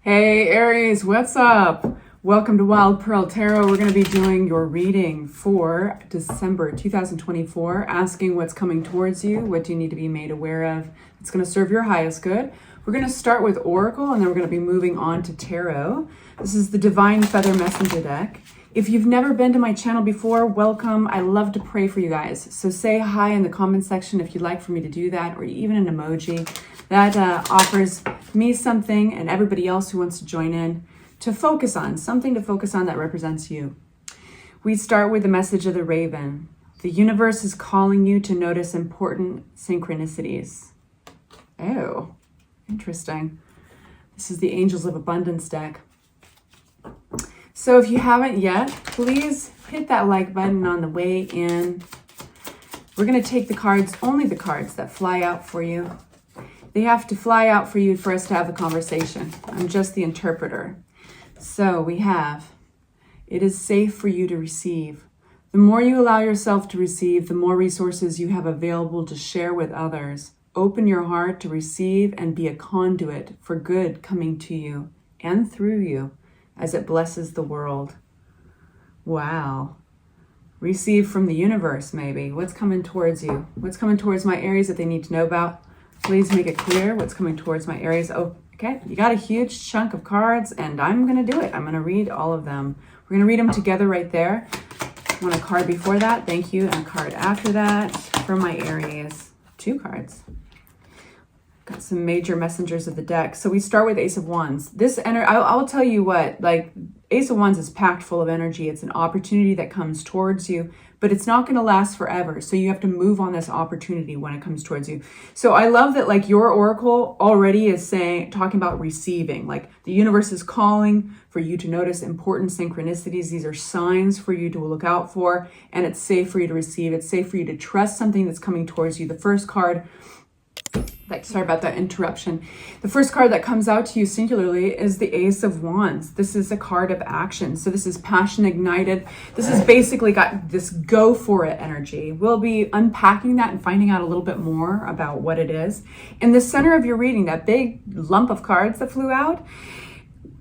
Hey Aries, what's up? Welcome to Wild Pearl Tarot. We're going to be doing your reading for December 2024, asking what's coming towards you, what do you need to be made aware of. It's going to serve your highest good. We're going to start with Oracle and then we're going to be moving on to Tarot. This is the Divine Feather Messenger deck. If you've never been to my channel before, welcome. I love to pray for you guys. So say hi in the comment section if you'd like for me to do that, or even an emoji. That offers me something and everybody else who wants to join in to focus on, something to focus on that represents you. We start with the message of the Raven. The universe is calling you to notice important synchronicities. Oh, interesting. This is the Angels of Abundance deck. So if you haven't yet, please hit that like button on the way in. We're going to take the cards, only the cards that fly out for you. They have to fly out for you for us to have the conversation. I'm just the interpreter. So we have, it is safe for you to receive. The more you allow yourself to receive, the more resources you have available to share with others. Open your heart to receive and be a conduit for good coming to you and through you as it blesses the world. Wow. Receive from the universe, maybe. What's coming towards you? What's coming towards my Aries that they need to know about? Please make it clear what's coming towards my Aries. Oh, okay. You got a huge chunk of cards, and I'm going to do it. I'm going to read all of them. We're going to read them together right there. I want a card before that. Thank you. And a card after that for my Aries. 2 cards. Got some major messengers of the deck. So we start with Ace of Wands. This energy, I'll tell you what, like Ace of Wands is packed full of energy. It's an opportunity that comes towards you, but it's not going to last forever. So you have to move on this opportunity when it comes towards you. So I love that like your oracle already is talking about receiving, like the universe is calling for you to notice important synchronicities. These are signs for you to look out for, and it's safe for you to receive. It's safe for you to trust something that's coming towards you. The first card, sorry about that interruption. The first card that comes out to you singularly is the Ace of Wands. This is a card of action. So this is passion ignited. This has basically got this go for it energy. We'll be unpacking that and finding out a little bit more about what it is. In the center of your reading, that big lump of cards that flew out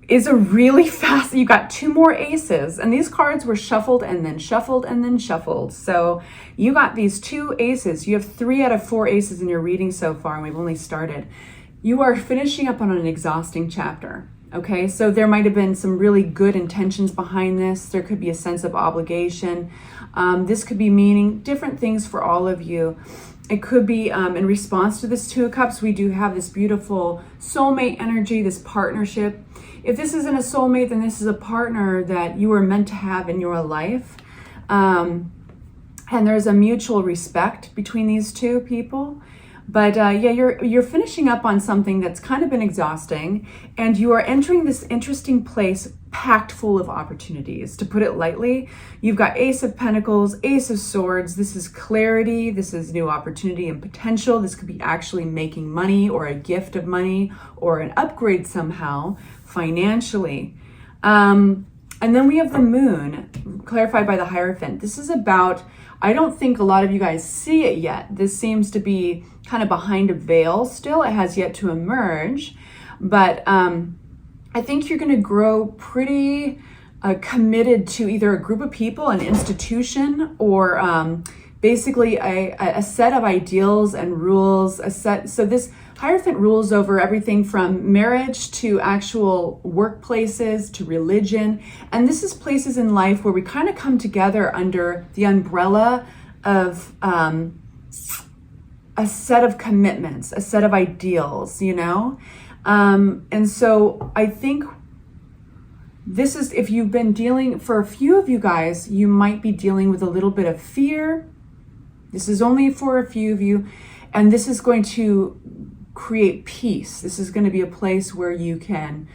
is a really fast, you got 2 more aces, and these cards were shuffled and then shuffled and then shuffled. So you got these 2 aces. You have 3 out of 4 aces in your reading so far, and we've only started. You are finishing up on an exhausting chapter. Okay, so there might have been some really good intentions behind this. There could be a sense of obligation. This could be meaning different things for all of you. It could be in response to this 2 of Cups, we do have this beautiful soulmate energy, this partnership. If this isn't a soulmate, then this is a partner that you are meant to have in your life. And there's a mutual respect between these 2 people. But yeah, you're finishing up on something that's kind of been exhausting, and you are entering this interesting place packed full of opportunities. To put it lightly, you've got Ace of Pentacles, Ace of Swords. This is clarity. This is new opportunity and potential. This could be actually making money or a gift of money or an upgrade somehow financially. And then we have the Moon, clarified by the Hierophant. This is about, I don't think a lot of you guys see it yet. This seems to be kind of behind a veil still. It has yet to emerge. But I think you're going to grow pretty committed to either a group of people, an institution, or basically a set of ideals and rules. So this Hierophant rules over everything from marriage to actual workplaces to religion. And this is places in life where we kind of come together under the umbrella of a set of commitments, a set of ideals, you know? And so I think this is, if you've been dealing, for a few of you guys, you might be dealing with a little bit of fear. This is only for a few of you. And this is going to create peace. This is going to be a place where you can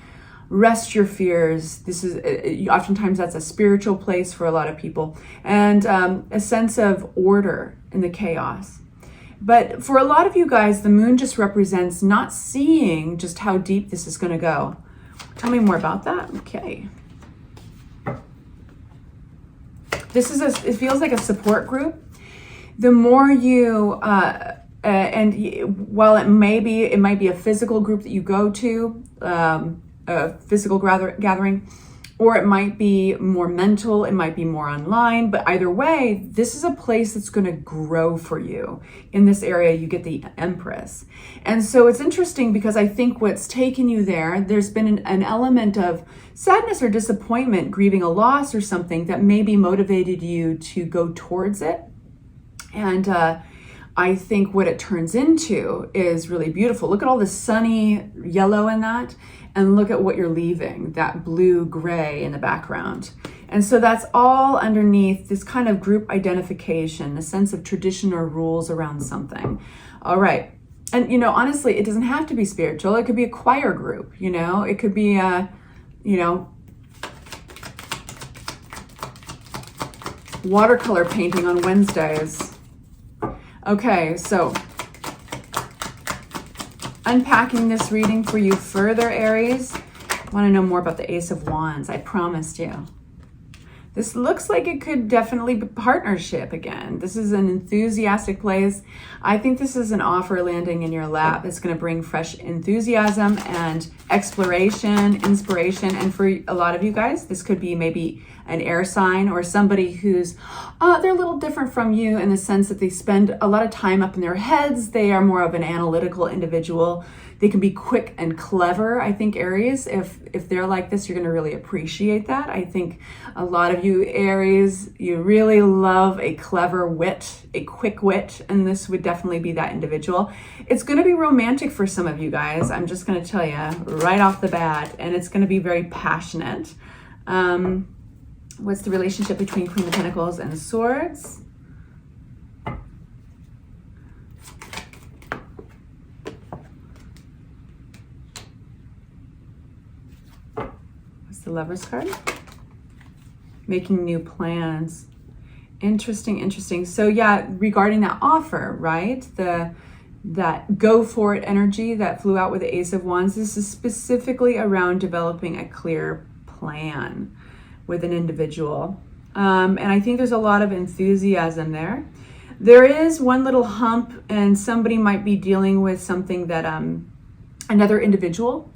rest your fears. This is oftentimes that's a spiritual place for a lot of people, and a sense of order in the chaos. But for a lot of you guys, the Moon just represents not seeing just how deep this is going to go. Tell me more about that. Okay. This is it feels like a support group. The more you and while it might be a physical group that you go to, a physical gathering, or it might be more mental, it might be more online, but either way, this is a place that's going to grow for you. In this area, you get the Empress. And so it's interesting because I think what's taken you there, there's been an element of sadness or disappointment, grieving a loss or something that maybe motivated you to go towards it. And I think what it turns into is really beautiful. Look at all the sunny yellow in that, and look at what you're leaving, that blue-gray in the background. And so that's all underneath this kind of group identification, the sense of tradition or rules around something. All right. And, you know, honestly, it doesn't have to be spiritual. It could be a choir group, you know. It could be a, you know, watercolor painting on Wednesdays. Okay, so unpacking this reading for you further, Aries. Want to know more about the Ace of Wands? I promised you. This looks like it could definitely be partnership again. This is an enthusiastic place. I think this is an offer landing in your lap. It's going to bring fresh enthusiasm and exploration, inspiration. And for a lot of you guys, this could be maybe an air sign or somebody who's, they're a little different from you in the sense that they spend a lot of time up in their heads. They are more of an analytical individual. They can be quick and clever. I think Aries, if they're like this, you're going to really appreciate that. I think a lot of you Aries, you really love a clever wit, a quick wit, and this would definitely be that individual. It's going to be romantic for some of you guys. I'm just going to tell you right off the bat, and it's going to be very passionate. What's the relationship between Queen of Pentacles and Swords? The Lover's card. Making new plans. Interesting. So yeah, regarding that offer, right? That go for it energy that flew out with the Ace of Wands. This is specifically around developing a clear plan with an individual. And I think there's a lot of enthusiasm there. There is one little hump, and somebody might be dealing with something that another individual.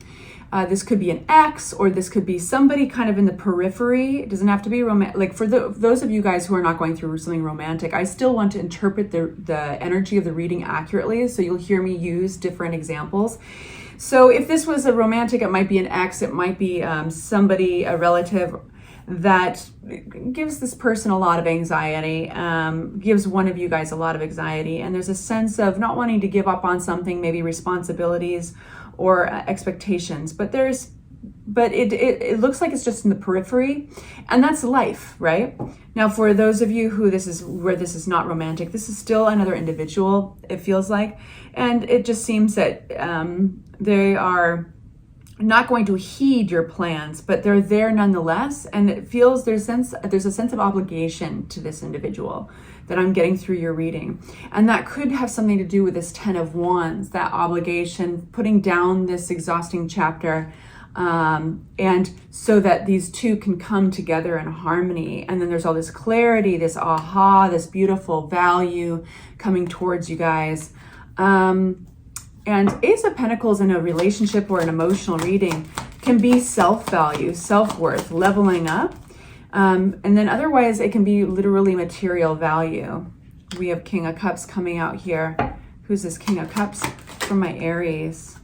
This could be an ex, or this could be somebody kind of in the periphery. It doesn't have to be romantic. Like for those of you guys who are not going through something romantic, I still want to interpret the energy of the reading accurately. So you'll hear me use different examples. So if this was a romantic, it might be an ex. It might be somebody, a relative that gives this person a lot of anxiety, gives one of you guys a lot of anxiety. And there's a sense of not wanting to give up on something, maybe responsibilities or expectations, but it looks like it's just in the periphery, and that's life, right? Now, for those of you who this is not romantic, this is still another individual, it feels like, and it just seems that they are not going to heed your plans, but they're there nonetheless, and it feels there's a sense of obligation to this individual that I'm getting through your reading. And that could have something to do with this Ten of Wands, that obligation, putting down this exhausting chapter, and so that these two can come together in harmony. And then there's all this clarity, this aha, this beautiful value coming towards you guys. And Ace of Pentacles in a relationship or an emotional reading can be self-value, self-worth, leveling up. And then otherwise it can be literally material value. We have King of Cups coming out here. Who's this King of Cups? From my Aries.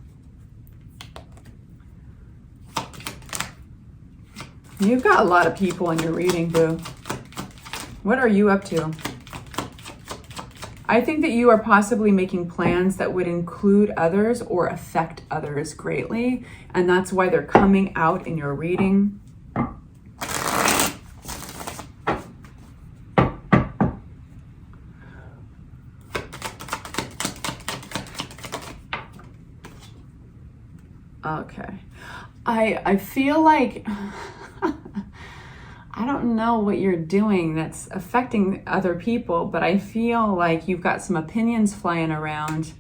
You've got a lot of people in your reading, boo. What are you up to? I think that you are possibly making plans that would include others or affect others greatly. And that's why they're coming out in your reading. Okay. I feel like, I don't know what you're doing that's affecting other people, but I feel like you've got some opinions flying around,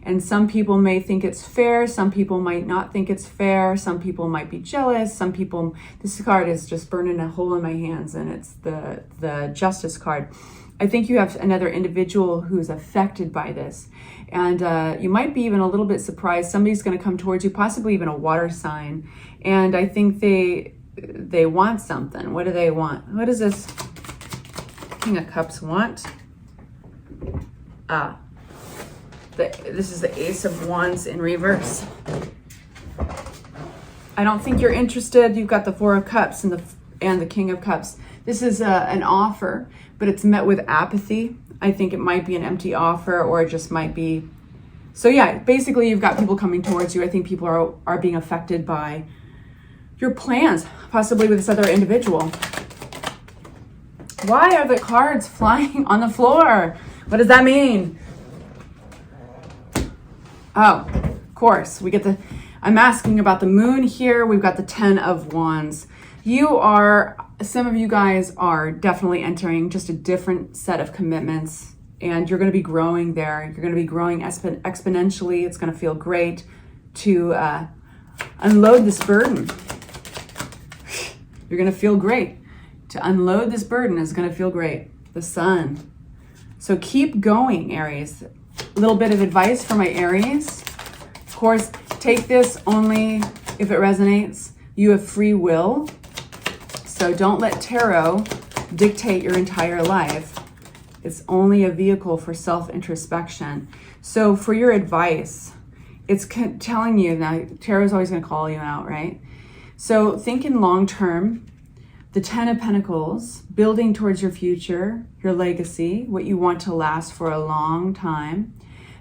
and some people may think it's fair. Some people might not think it's fair. Some people might be jealous. Some people, this card is just burning a hole in my hands, and it's the Justice card. I think you have another individual who's affected by this. And you might be even a little bit surprised. Somebody's going to come towards you, possibly even a water sign. And I think they want something. What do they want? What does this King of Cups want? This is the Ace of Wands in reverse. I don't think you're interested. You've got the Four of Cups and the King of Cups. This is an offer, but it's met with apathy. I think it might be an empty offer, or it just might be. So yeah, basically you've got people coming towards you. I think people are being affected by your plans, possibly with this other individual. Why are the cards flying on the floor? What does that mean? Oh, of course, we get I'm asking about the moon here. We've got the 10 of Wands. Some of you guys are definitely entering just a different set of commitments, and you're going to be growing there. You're going to be growing exponentially. It's going to feel great to unload this burden. You're going to feel great. To unload this burden is going to feel great. The Sun. So keep going, Aries. A little bit of advice for my Aries. Of course, take this only if it resonates. You have free will. So don't let tarot dictate your entire life. It's only a vehicle for self-introspection. So for your advice, it's telling you, now tarot's always going to call you out, right? So think in long term, the 10 of Pentacles, building towards your future, your legacy, what you want to last for a long time.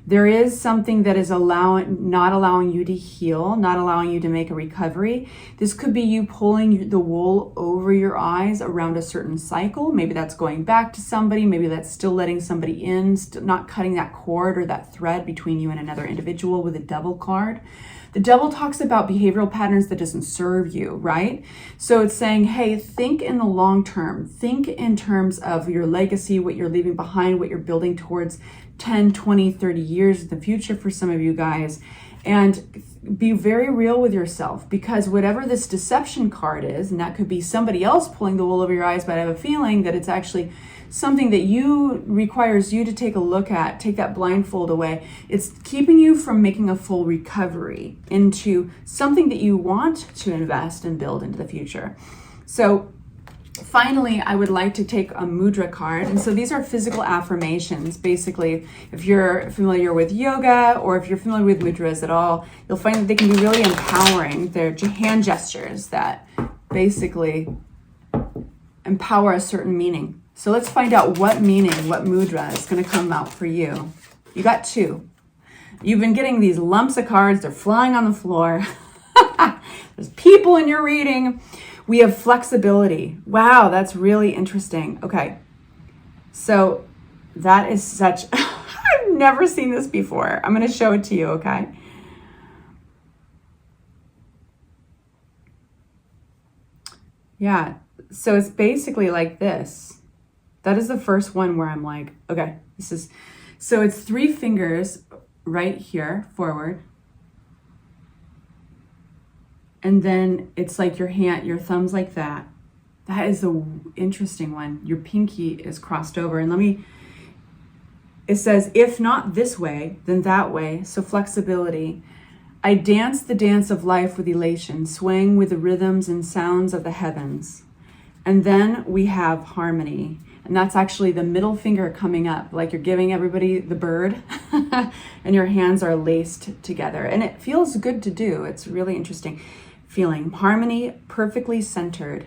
There is something that is not allowing you to heal, not allowing you to make a recovery. This could be you pulling the wool over your eyes around a certain cycle. Maybe that's going back to somebody. Maybe that's still letting somebody in, not cutting that cord or that thread between you and another individual with a Devil card. The Devil talks about behavioral patterns that doesn't serve you, right? So it's saying, hey, think in the long term. Think in terms of your legacy, what you're leaving behind, what you're building towards 10, 20, 30 years in the future for some of you guys. And be very real with yourself, because whatever this deception card is, and that could be somebody else pulling the wool over your eyes, but I have a feeling that it's actually something that requires you to take a look at, take that blindfold away. It's keeping you from making a full recovery into something that you want to invest and build into the future. So finally, I would like to take a mudra card. And so these are physical affirmations. Basically, if you're familiar with yoga or if you're familiar with mudras at all, you'll find that they can be really empowering. They're hand gestures that basically empower a certain meaning. So let's find out what meaning, what mudra is going to come out for you. You got two. You've been getting these lumps of cards. They're flying on the floor. There's people in your reading. We have flexibility. Wow, that's really interesting. Okay. So that is such, I've never seen this before. I'm going to show it to you, okay? Yeah. So it's basically like this. That is the first one where I'm like, okay, so it's 3 fingers right here forward. And then it's like your thumb's like that. That is the interesting one. Your pinky is crossed over. And it says, if not this way, then that way. So flexibility. I dance the dance of life with elation, swaying with the rhythms and sounds of the heavens. And then we have harmony. And that's actually the middle finger coming up, like you're giving everybody the bird and your hands are laced together. And it feels good to do. It's really interesting feeling. Harmony, perfectly centered.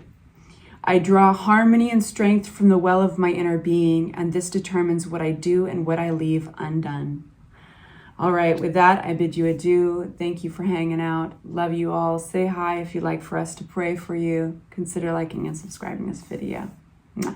I draw harmony and strength from the well of my inner being, and this determines what I do and what I leave undone. All right, with that, I bid you adieu. Thank you for hanging out. Love you all. Say hi if you'd like for us to pray for you. Consider liking and subscribing this video. Mwah.